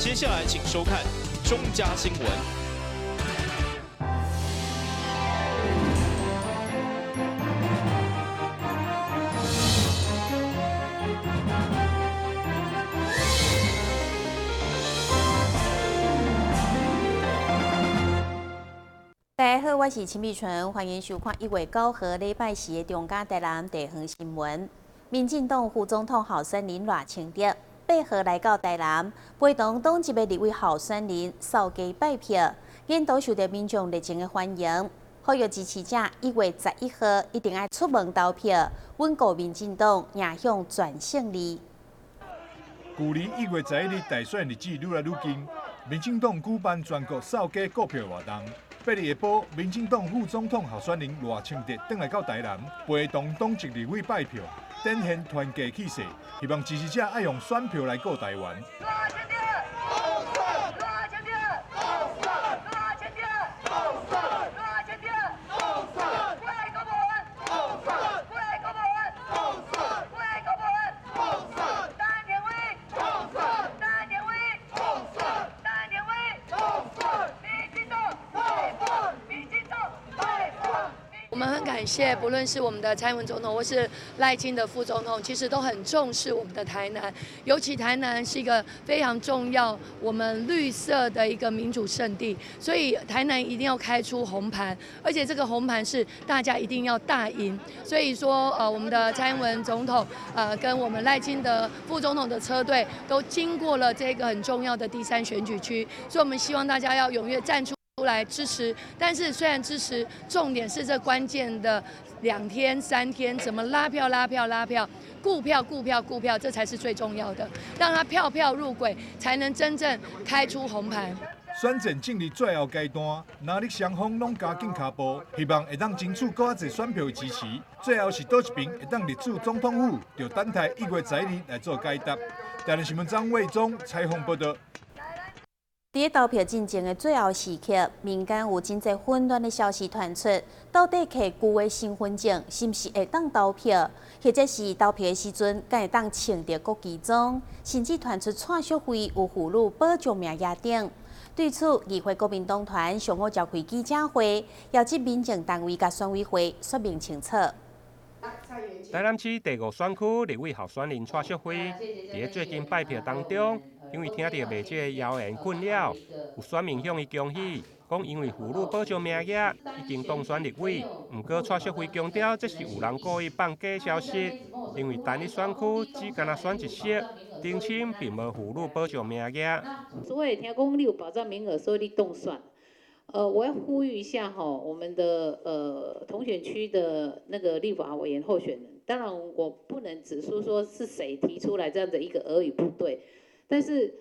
接下来请收看中嘉新闻。大家好，我是陈碧纯，欢迎收看1月9号礼拜四的中嘉台南地方新闻。民进党副总统候选人赖清德8号来到台南，陪同党籍的立委候选人扫街拜票，因都受到民众热情的欢迎。呼吁支持者1月11号一定要出门投票，稳固民进党赢向全胜利。距离1月11日大选日子愈来愈近，民进党举办全国扫街购票活动。8日下晡，民进党副总统候选人赖清德登来到台南，陪同党籍立委拜票，展现团结气势，希望支持者爱用选票来救台湾。我们很感谢，不论是我们的蔡英文总统或是赖清德副总统，其实都很重视我们的台南，尤其台南是一个非常重要、我们绿色的一个民主圣地，所以台南一定要开出红盘，而且这个红盘是大家一定要大赢。所以说，我们的蔡英文总统，跟我们赖清德副总统的车队都经过了这个很重要的第3选举区，所以我们希望大家要踊跃站出来支持，但是虽然支持，重点是这关键的2天3天怎么拉票、顾票，这才是最重要的，让它票票入轨，才能真正开出红盘。选战进入最后阶段，哪里双方拢加紧脚步，希望会当争取更加侪选票的支持。最后是倒一边会当入驻总统府，就等待1月11日来做解答。台南新闻张卫忠采访报道。在投票进程的最后时刻，民间有真侪混乱的消息传出，到底摕旧的身份证是毋是会当投票，或者是投票的时阵敢会当穿着国旗装，甚至传出蔡淑惠有俘虏保障名额等。对此，议会国民党团上午召开记者会，邀集民政单位甲选委会说明清楚。台南市第5选区立委候选人蔡淑惠，伫最近拜票当中，因为听到媒体的谣言困扰，有选民向伊恭喜，讲因为俘虏保障名额已经当选立委。不过蔡淑惠强调，这是有人故意放假消息，因为单一选区只敢选一席，澄清并无俘虏保障名额。所以听讲你有保障名额，所以你当选。我要呼吁一下我们的同选区的那个立法委员候选人，当然我不能指出说是谁提出来这样的一个俄语不对，但是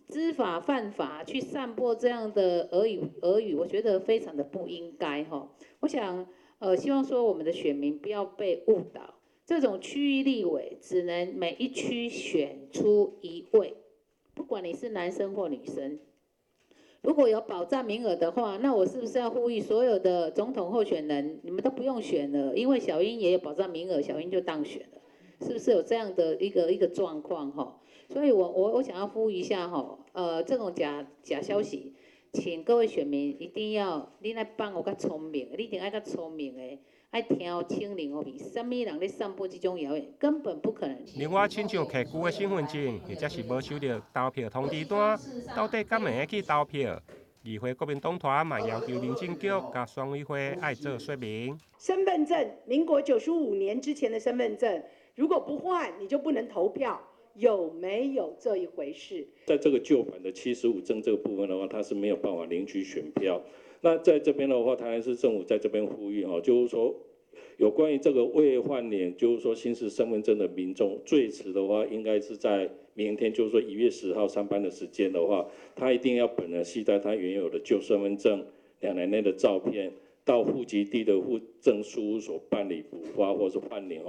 知法犯法去散播这样的俄语，我觉得非常的不应该我想希望说我们的选民不要被误导，这种区域立委只能每一区选出1位，不管你是男生或女生。如果有保障名额的话，那我是不是要呼吁所有的总统候选人，你们都不用选了，因为小英也有保障名额，小英就当选了，是不是有这样的一个状况所以我想要呼吁一下这种假消息，请各位选民一定要你来帮我较聪明，你一定要较聪明的。爱听清零哦，什么人咧散播这种谣言，根本不可能。另外，亲像摕旧的身份证，或者是无收到投票通知单，到底敢会去投票？议会国民党团嘛要求民政局甲选委会爱做说明。身份证，民国95年之前的身份证，如果不换，你就不能投票，有没有这一回事？在这个旧版的75证这个部分的话，它是没有办法领取选票。那在这边的话，台南市政府在这边呼吁就是说，有关于这个未换领，就是说新式身份证的民众，最迟的话应该是在明天，就是说1月10号上班的时间的话，他一定要本人携带他原有的旧身份证2年内的照片，到户籍地的户政事务所办理补发或是换领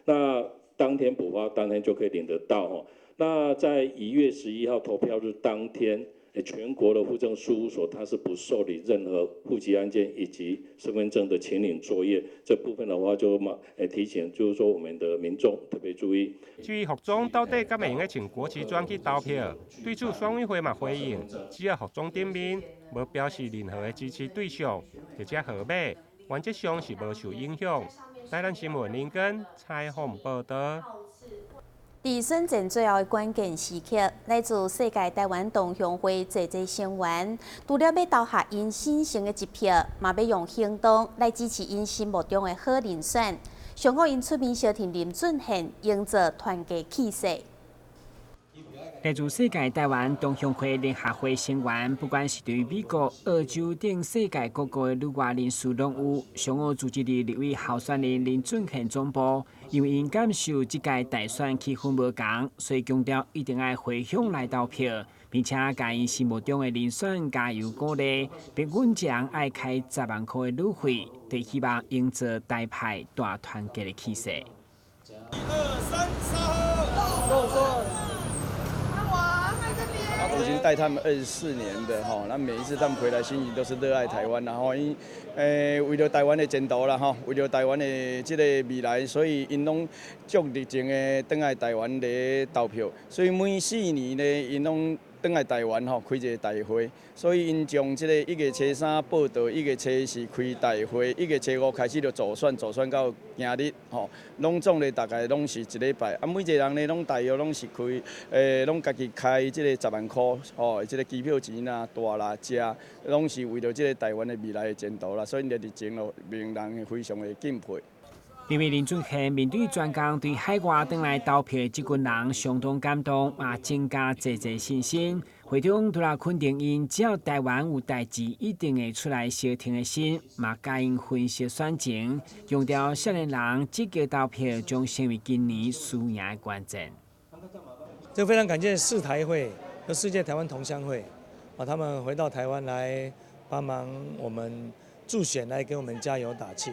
那当天补发，当天就可以领得到那在1月11号投票日当天。全国的户政事务所它是不受理任何户籍案件以及身份证的请领作业。这部分的话就提醒，就是说我们的民众特别注意。至于服装到底敢会用穿国旗装去投票，对此选委会嘛回应，只要服装顶面无表示任何的支持对象，或者号码，原则上是无受影响。台南新闻林根采访报道。伫选战最后的关键时刻，来自世界台湾同乡会侪成员，除了要投下因心声的一票，嘛要用行动来支持因心目中的好人选。上好因出面小挺林俊宪，营造团结气势。来自世界台湾同乡会联合会成员，不管是对美国、澳洲等世界各国的旅外人士拢有。上午组织的立委候选人林俊宪总部，因为因感受这届大选气氛无同，所以强调一定要回乡来投票，并且甲因心目中的人选加油鼓励，并稳将爱开10万块的旅费，就希望营造台派大团结的气势。1、2、3，稍后，我已经带他们24年的哈，那每一次他们回来心情都是热爱台湾，然后为了台湾的前途啦哈，为了台湾的这个未来，所以因拢足热情的回来台湾来投票，所以每4年呢，因拢回来台湾吼开一个大会，所以因从这个1月初3报道，1月初4开大会，1月初5开始就走算到今日吼，拢总咧大概拢是一礼拜，啊每一个人呢拢大约拢是开拢家己开这个10万块吼，这个机票钱啦、大啦、食，拢是为了这个台湾的未来的前途啦，所以热情咯，令人非常的敬佩。因为林俊宪面对专工对海外回来投票的这群人相当感动，也增加侪信心。会中除了肯定因只要台湾有代志，一定会出来相挺的心，嘛甲因分析选情，强调少年人积极投票将成为今年输赢的关键。这非常感谢世台会和世界台湾同乡会，他们回到台湾来帮忙我们助选，来给我们加油打气。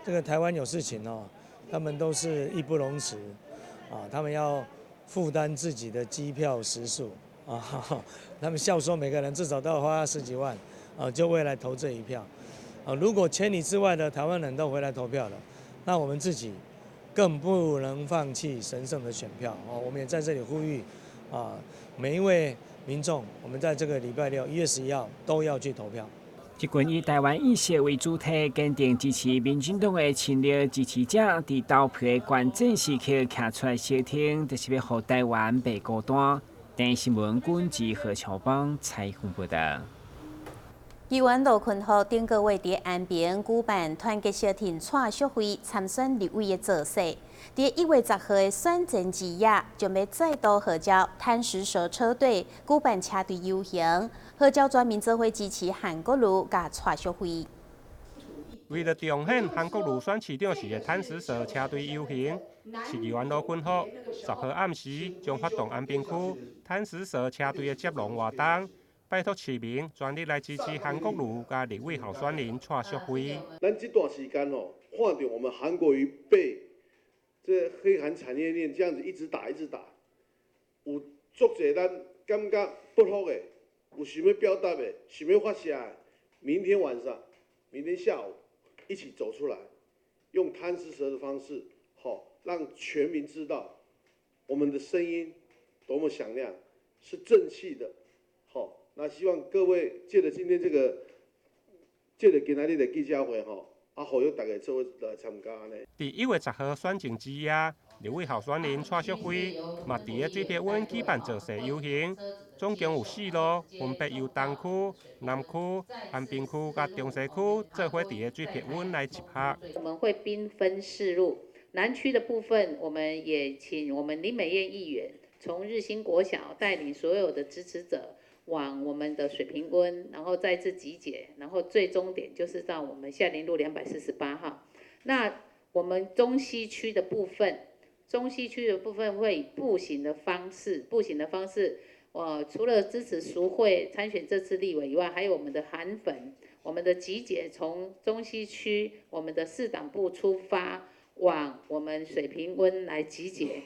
这个台湾有事情哦，他们都是义不容辞，他们要负担自己的机票食宿，他们笑说每个人至少都要花10几万，就为了投这一票，如果千里之外的台湾人都回来投票了，那我们自己更不能放弃神圣的选票，我们也在这里呼吁，每一位民众，我们在这个礼拜6、1月11号都要去投票。这群以台湾意识为主题，坚定支持民进党的亲热支持者，伫投票的关键时刻站出来相挺，就是要让台湾袂孤单。电新闻军及何乔邦采访报道。议员卢坤豪顶个月伫安平举办团结小挺蔡淑惠参选立委的造势。伫1月10号的选前之夜，将要再度号召贪食蛇车队举办车队游行，号召全民做伙支持韩国瑜甲蔡淑惠。为了彰显韩国瑜选市长时的贪食蛇车队游行，市议员卢坤豪10号暗时将发动安平区贪食蛇车队的接龙活动。拜托市民全力来支持韩国瑜甲立委候选人蔡淑惠。咱这段时间哦，看到我们韩国瑜被这黑韩产业链这样子一直打，有足侪咱感觉不好的，有想要表达的，想要发泄的，明天晚上、明天下午一起走出来，用贪吃蛇的方式，让全民知道我们的声音多么响亮，是正气的，那希望各位借着今天今天的记者会呼吁大家做来参加呢。伫1月10号选前之夜，立委候选人蔡淑惠嘛伫个水碧湾举办造势游行，总共有4路，分别由东区、南区、安平区甲中西区做伙伫个水碧湾来集合。我们会兵分4路，南区的部分，我们也请我们林美燕议员从日新国小带领所有的支持者。往我们的水平温，然后再次集结，然后最终点就是到我们夏林路248号。那我们中西区的部分会以步行的方式，除了支持淑惠参选这次立委以外，还有我们的韩粉，我们的集结从中西区我们的4党部出发，往我们水平温来集结。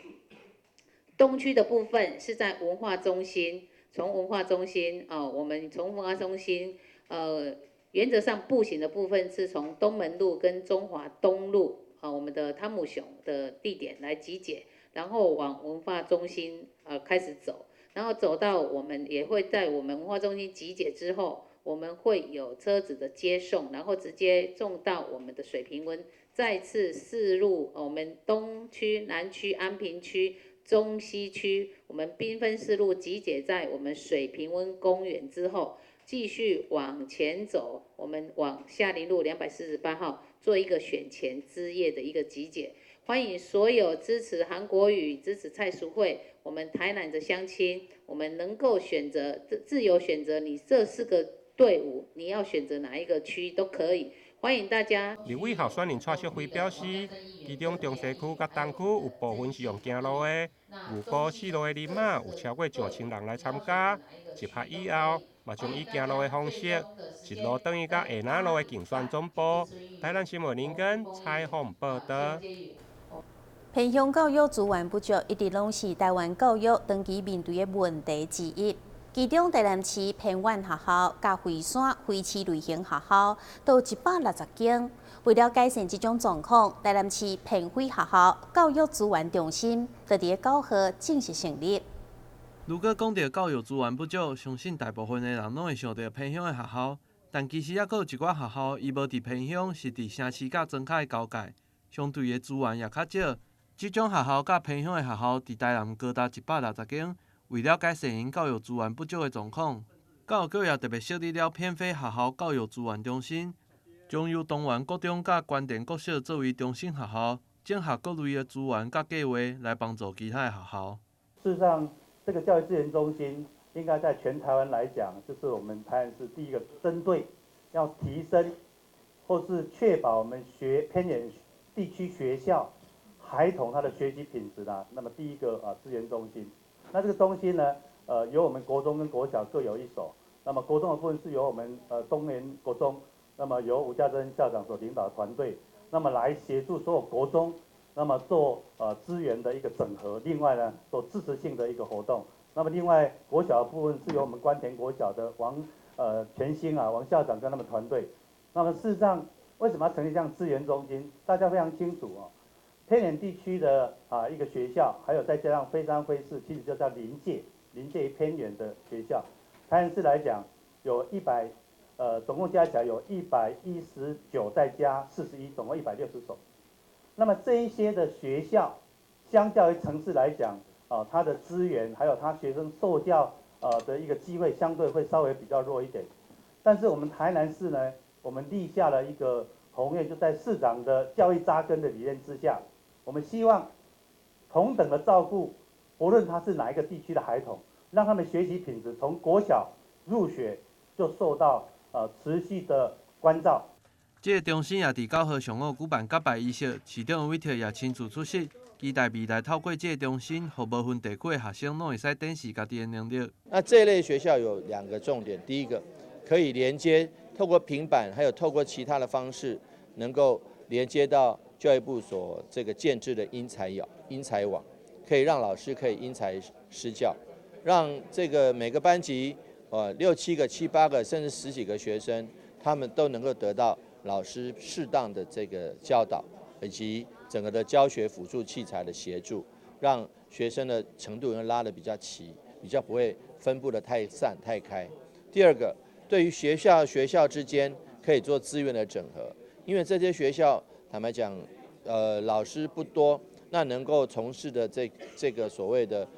东区的部分是在文化中心。从文化中心我们从文化中心原则上步行的部分是从东门路跟中华东路我们的汤姆熊的地点来集结，然后往文化中心开始走，然后走到我们也会在我们文化中心集结之后，我们会有车子的接送，然后直接送到我们的水平温，再次四路我们东区、南区、安平区、中西区，我们兵分四路集结在我们水平温公园之后，继续往前走，我们往夏林路248号做一个选前之夜的一个集结。欢迎所有支持韩国瑜、支持蔡淑惠，我们台南的乡亲，我们能够选择自由选择你这4个队伍，你要选择哪一个区都可以。欢迎大家。立委候选人蔡淑惠表示，其中中西区甲东区有部分是用行路的，如果4路的人马有超过9000人来参加，集合以后，嘛将以行路的方式，一路等于到下南路的竞选总部。台南新闻林根采访报道。偏乡教育资源不足，一直拢是台湾教育长期面对的问题之一。其中台南市偏远学校、甲惠山非市类型学校都160间。为了改善这种状况，台南市偏远学校教育资源中心就伫9号正式成立。如果讲到教育资源不足，相信大部分的人拢会想到偏乡的学校，但其实还佫有一寡学校，伊无伫偏乡，是伫城市甲庄脚的交界，相对的资源也较少。这种学校甲偏乡的学校，伫台南高达160间。为了改善因教育资源不足的状况，教育局也特别设立了偏废学校教育资源中心，将由东园国中甲关田国小作为中心学校，整合各类的资源甲计划来帮助其他的学校。事实上，这个教育资源中心应该在全台湾来讲，就是我们台南市第一个针对要提升或是确保我们偏远地区学校孩童他的学习品质的，那么第一个资源中心。那这个中心呢，由我们国中跟国小各有一所。那么国中的部分是由我们东联国中，那么由吴家珍校长所领导的团队，那么来协助所有国中，那么做资源的一个整合。另外呢，做支持性的一个活动。那么另外国小的部分是由我们关田国小的全兴王校长跟他们团队。那么事实上，为什么要成立这样资源中心？大家非常清楚偏远地区的一个学校，还有再加上非山非市，其实就叫临界于偏远的学校。台南市来讲，有总共加起来有119，再加41，总共160所。那么这一些的学校，相较于城市来讲，它的资源还有它学生受教的一个机会，相对会稍微比较弱一点。但是我们台南市呢，我们立下了一个宏愿，就在市长的教育扎根的理念之下。我们希望同等的照顾，不论他是哪一个地区的孩童，让他们学习品质从国小入学就受到持续的关照。这个中心也伫9号上午举办甲拜仪式，市长吴伟特也亲自出席，期待未来透过这个中心，互无分地区的学生拢会使展示家己的能力。那这一类学校有2个重点，第一个可以连接，透过平板，还有透过其他的方式，能够连接到教育部所这个建制的因材网，可以让老师可以因材施教，让这个每个班级6、7个、7、8个，甚至10几个学生，他们都能够得到老师适当的这个教导，以及整个的教学辅助器材的协助，让学生的程度能拉得比较齐，比较不会分布的太散太开。第二个，对于学校之间可以做资源的整合，因为这些学校坦白讲，老师不多，那能够从事的这个所谓的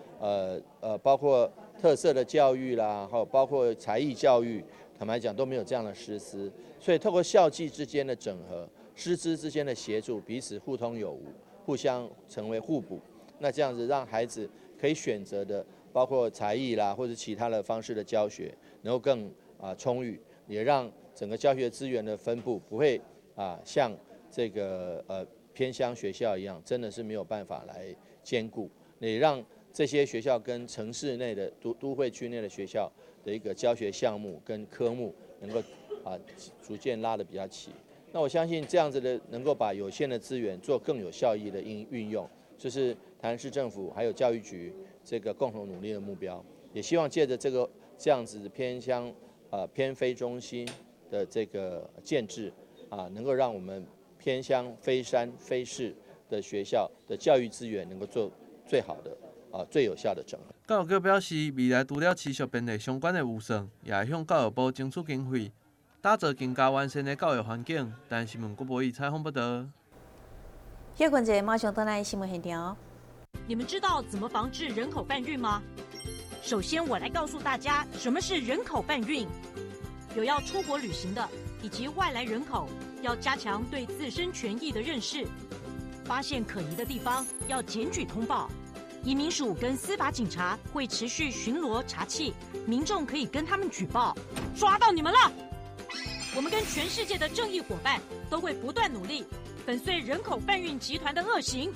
包括特色的教育啦，还有包括才艺教育，坦白讲都没有这样的师资，所以透过校际之间的整合，师资之间的协助，彼此互通有无，互相成为互补，那这样子让孩子可以选择的，包括才艺啦或者其他的方式的教学，能够更充裕，也让整个教学资源的分布不会像这个偏乡学校一样，真的是没有办法来兼顾，也让这些学校跟城市内的都会区内的学校的一个教学项目跟科目能够逐渐拉得比较齐。那我相信这样子的能够把有限的资源做更有效益的运用，这是台南市政府还有教育局这个共同努力的目标。也希望借着这样子偏乡偏非中心的这个建制能够让我们偏乡非山非市的学校的教育资源能够做最好的最有效的整合。教育局表示，未来除了持续编列相关的预算，也会向教育部争取经费，打造更加完善的教育环境。但新闻郭博义采访报道。休困者马上回来新闻现场。你们知道怎么防治人口贩运吗？首先，我来告诉大家什么是人口贩运。有要出国旅行的以及外来人口，要加强对自身权益的认识。发现可疑的地方要检举通报。移民署跟司法警察会持续巡逻查缉，民众可以跟他们举报。抓到你们了！我们跟全世界的正义伙伴都会不断努力，粉碎人口贩运集团的恶行。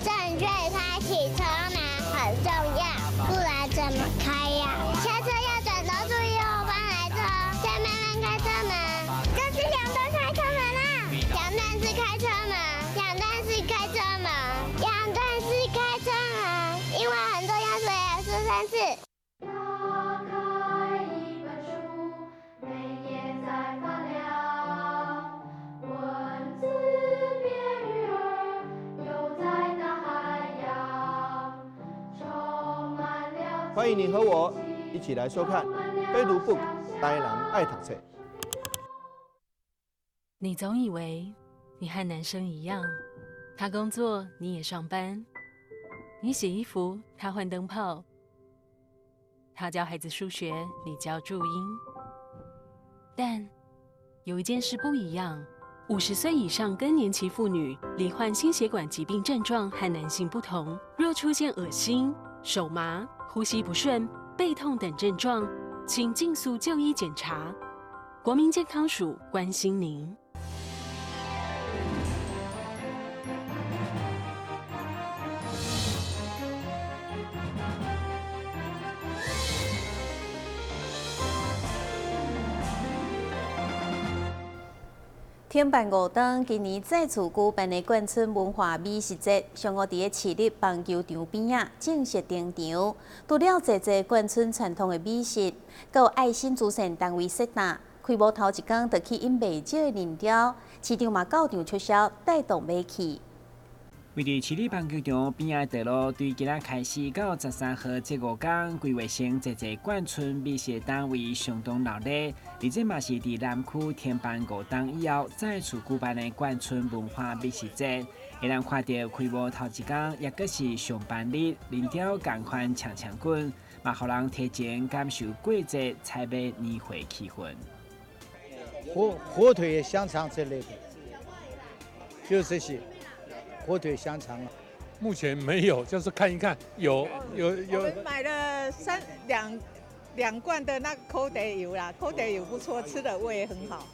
正确开启车门很重要，不然怎么开呀？下车要转头注意后方来车，再慢慢开车门。这是两段开车门啦，两段式开车门，两段式开车门，两段式开车门，因为很重要，所以要说3次。欢迎您和我一起来收看《飞读 book》台南爱读册。你总以为你和男生一样，他工作你也上班，你洗衣服他换灯泡，他教孩子数学你教注音。但有一件事不一样，50岁以上更年期妇女罹患心血管疾病症状和男性不同，若出现恶心、手麻、呼吸不顺、背痛等症状，请尽速就医检查。国民健康署关心您。停办5档，今年再次举办的冠村文化美食节，上午伫个市立棒球场边仔正式登场。除了侪冠村传统的美食，阁有爱心慈善单位设档。开幕头一天，就去引袂少的人潮，市场嘛到场促销，带动买气。位伫市立棒球场边仔道路，对今仔开始到13号这5天，规划成侪冠村美食单位相当热闹。而这嘛是伫南区停办5档以后，再次举办的冠村文化美食节。会咱看到开幕头一天，也阁是上班日，人潮同款抢滚，嘛互人提前感受过节采买年会气氛。火腿、香肠之类的，就这些。火腿、香肠啊，目前没有，就是看一看，有。我们买了两罐的那个口袋油啦，口袋油不错，吃的味也很好，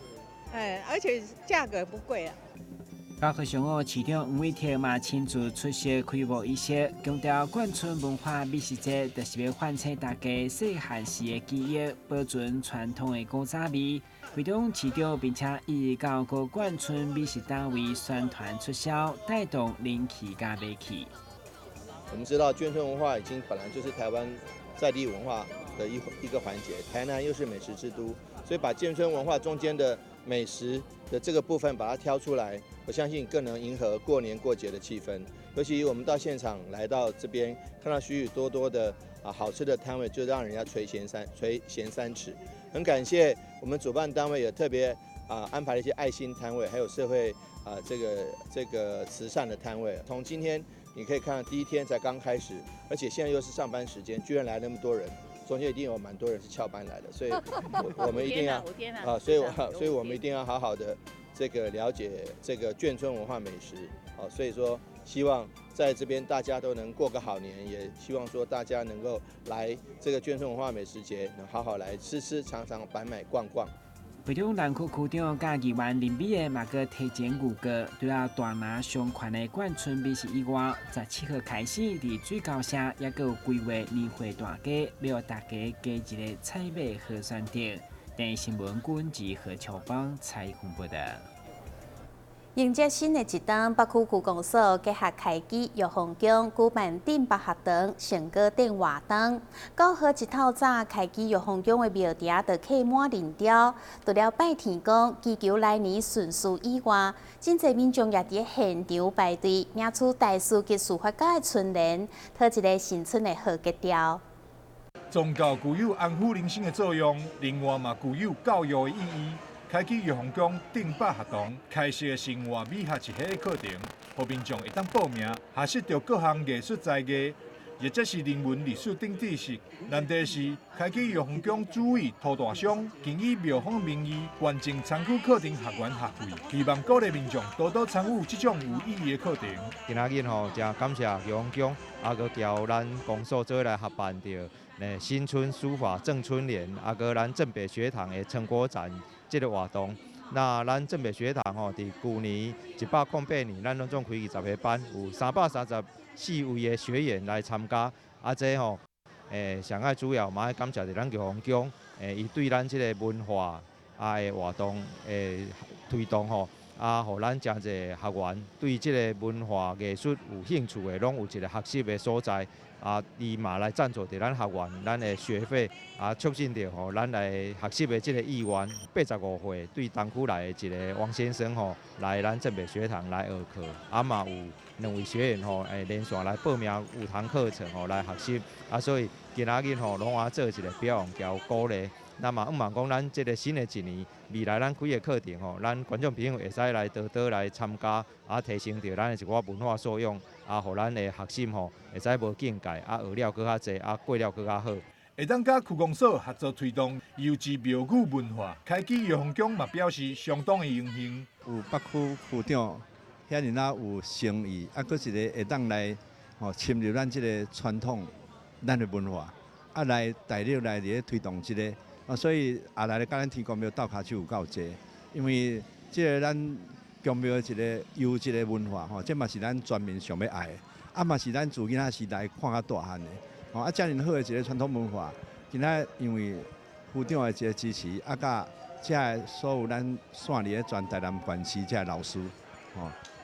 而且价格不贵啊。到去上午，市长黄伟霆嘛亲自出席开幕仪式，强调冠村文化美食节就是要唤醒大家细汉时的记忆，保存传统的古早味。会中市长并且以到各冠村美食单位宣传促销，带动人气加买气。我们知道眷村文化已经本来就是台湾在地文化的一个环节，台南又是美食之都，所以把眷村文化中间的美食的这个部分把它挑出来，我相信更能迎合过年过节的气氛。尤其我们到现场来到这边，看到许许多多的好吃的摊位，就让人家垂涎三尺。很感谢我们主办单位也特别安排了一些爱心摊位，还有社会这个慈善的摊位。从今天你可以看到第一天才刚开始，而且现在又是上班时间，居然来那么多人，中间一定有蛮多人是翘班来的，所以我们一定要所以我们一定要好好的这个了解这个眷村文化美食所以说希望在这边大家都能过个好年，也希望说大家能够来这个眷村文化美食节，能好好来吃吃、尝尝、买逛逛。会中南区区长甲议员林美的嘛个提前预告，除了大拿上款的冠村美食以外，17号开始伫水高社也阁有规划年会大家，要大家加一个采买好选择。电新闻军及何乔邦采访报道。迎接新的一档，北区区公所结合开基育风宫举办顶北学堂成果展活动。9号一透早，开基育风宫的庙埕就客满人潮。除了拜天公、祈求来年顺遂以外，真侪民众也伫现场排队，领取大书及书法家的春联，讨一个新春的好吉兆。宗教具有安抚人心的作用，另外嘛具有教育的意义。开启育风宫顶北学堂开设生活美学一系的课程，让民众会当报名，学习到各项艺术才艺，或者是人文历史等知识。难题是，开启育风宫主委涂大湘，建以庙方名义，捐赠参与课程学员学费，希望鼓励民众多多参与这种有意义的课程。今仔日吼，真感谢育风宫，搁交咱公所做来合办着新春书法赠春联，搁咱正北学堂的成果展。这个活动，那咱正北学堂吼，伫去年108年，咱拢总开20个班，有334位的学员来参加。这吼，上爱主要嘛要感谢着咱育风宫，伊对咱这个文化的活动推动吼，互咱真侪学员对这个文化艺术有兴趣的，拢有一个学习的所在。伊嘛来赞助着咱学员，咱的学费促进着吼咱来学习的这个意愿。85岁对东区来的一个王先生吼，来咱正北学堂来学课，嘛有2位学员吼，连续来报名有堂课程吼来学习。所以今仔日吼，拢做一个表扬交鼓励。那么希望讲咱这个新的一年，未来咱开的课程吼，咱观众朋友会使来多多来参加，提升着咱的一寡文化素养，互咱的学习吼会使无境界，学了更较济，过了更较好。会当甲区公所合作推动优质庙宇文化，开启育风宫嘛表示相当的荣幸。有北区区长遐尔有诚意，搁一个会当来深入咱这个传统，咱的文化，来大力来推动这个。所以来甲咱天公庙斗骹手有够济，因为即个咱公庙的一个优质的文化这嘛是咱全民上要爱的，嘛是咱自囡仔时代看较大汉的，遮尔好的一个传统文化，今仔因为府长的一个支持，甲遮所有咱线里的全台南县市遮老师，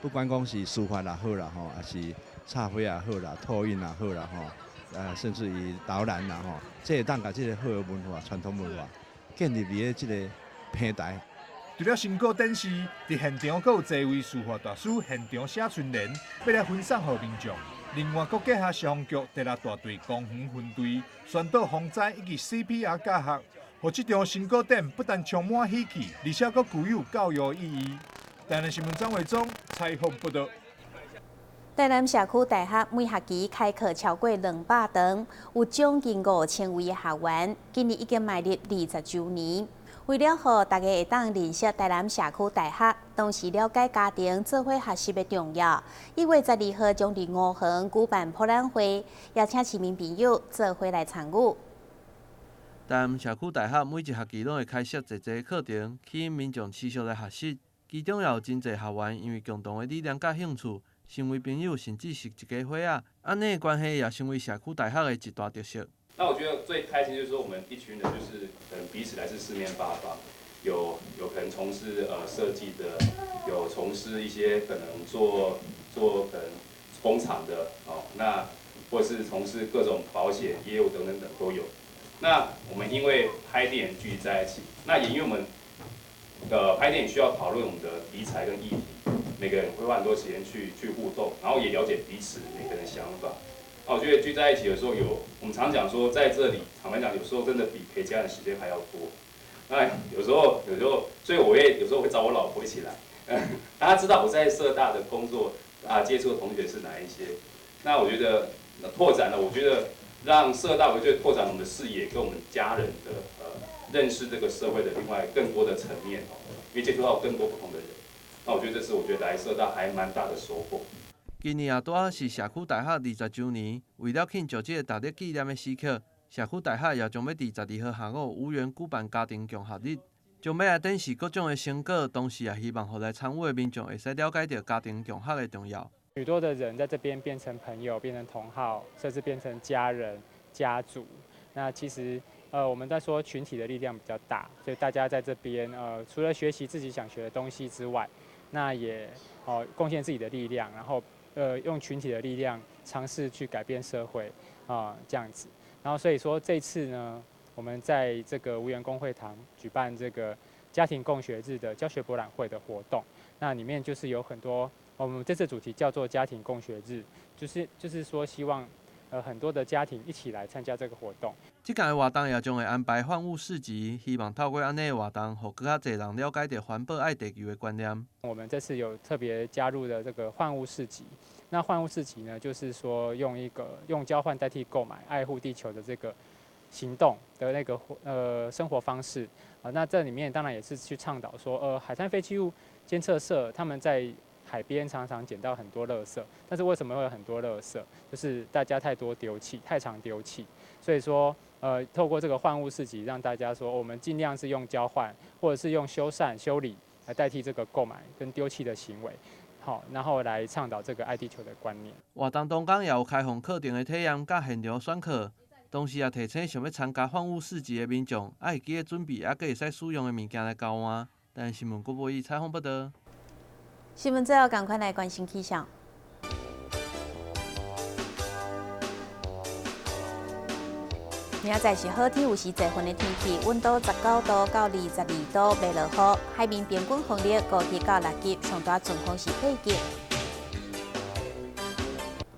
不管讲是书法也好啦，还是插花也好啦，拓印也好啦，甚至于导览啦，这会当甲这个好的文化、传统文化建立伫这个平台。除了成果展示，伫现场阁有侪位书法大师现场写春联，要来分享予民众。另外，阁结合消防局第6大队公园分队、宣导防灾以及 CPR 教学，互这场成果展不但充满喜气，而且阁具有教育意义。台南新闻张伟忠采访报道。台南社区大学每学期开课超过200堂，有将近5000位的学员，今年已经迈入20周年。为了让大家会当认识台南社区大学，同时了解家庭做伙学习的重要，1月12号将伫5园举办博览会，邀请市民朋友做伙来参与。台南社区大学每一学期拢会开设侪侪课程，吸引民众持续来学习。其中也有真侪学员因为共同的理念甲兴趣，成为朋友，甚至是一家伙仔，安尼的关系也成为社区大学的一大特色。那我觉得最开心就是说，我们一群人就是可能彼此来自四面八方，有可能从事设计的，有从事一些可能做可能工厂的那或者是从事各种保险业务等等都有。那我们因为拍电影聚集在一起，那也因为我们拍电影需要讨论我们的题材跟议题，每个人会花很多时间去互动，然后也了解彼此每个人的想法。那我觉得聚在一起的时候我们常讲说，在这里坦白讲，有时候真的比陪家人时间还要多。那有时候，所以我也有时候会找我老婆一起来，大家知道我在社大的工作接触的同学是哪一些。那我觉得拓展了，我觉得让社大拓展我们的视野，跟我们家人的认识这个社会的另外更多的层面因为接触到更多不同的人。那我觉得这是来社大还蛮大的收获。今年拄好是社区大学20周年，为了庆祝这个特别纪念的时刻，社区大学也将要伫12号下午无缘举办家庭共学日，将要来展示各种的成果，同时也希望互来参与的民众会使了解到家庭共学的重要。许多的人在这边变成朋友，变成同好，甚至变成家人、家族。那其实我们在说群体的力量比较大，所以大家在这边除了学习自己想学的东西之外，那也贡献自己的力量，然后用群体的力量尝试去改变社会这样子。然后所以说这次呢，我们在这个无缘公会堂举办这个家庭共学日的教学博览会的活动，那里面就是有很多，我们这次主题叫做家庭共学日，就是说希望很多的家庭一起来参加这个活动。这届的活动也将会安排换物市集，希望透过安尼的活动，让更加侪人了解到环保爱地球的观念。我们这次有特别加入的这个换物市集，那换物市集呢，就是说用交换代替购买，爱护地球的这个行动的那个生活方式那这里面当然也是去倡导说，海滩废弃物监测社他们在海边常常捡到很多垃圾，但是为什么会有很多垃圾？就是大家太多丢弃，太常丢弃，所以说透过这个换物市集，让大家说我们尽量是用交换或者是用修缮、修理来代替这个购买跟丢弃的行为，好，然后来倡导这个爱地球的观念。活动当天也有开放课程的体验甲现场选课，同时也提醒想要参加换物市集的民众，爱记得准备还会使使用的物件来交换。但新闻郭博义采访报道。新闻最后赶快来关心气象。明仔是好天，有时侪云的天气，温度19度到22度，袂落雨。海面平均风力5级到6级，上大阵风是8级。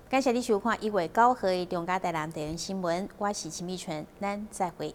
感谢你收看1月9号的中嘉台南地方新闻，我是陈美纯，咱再会。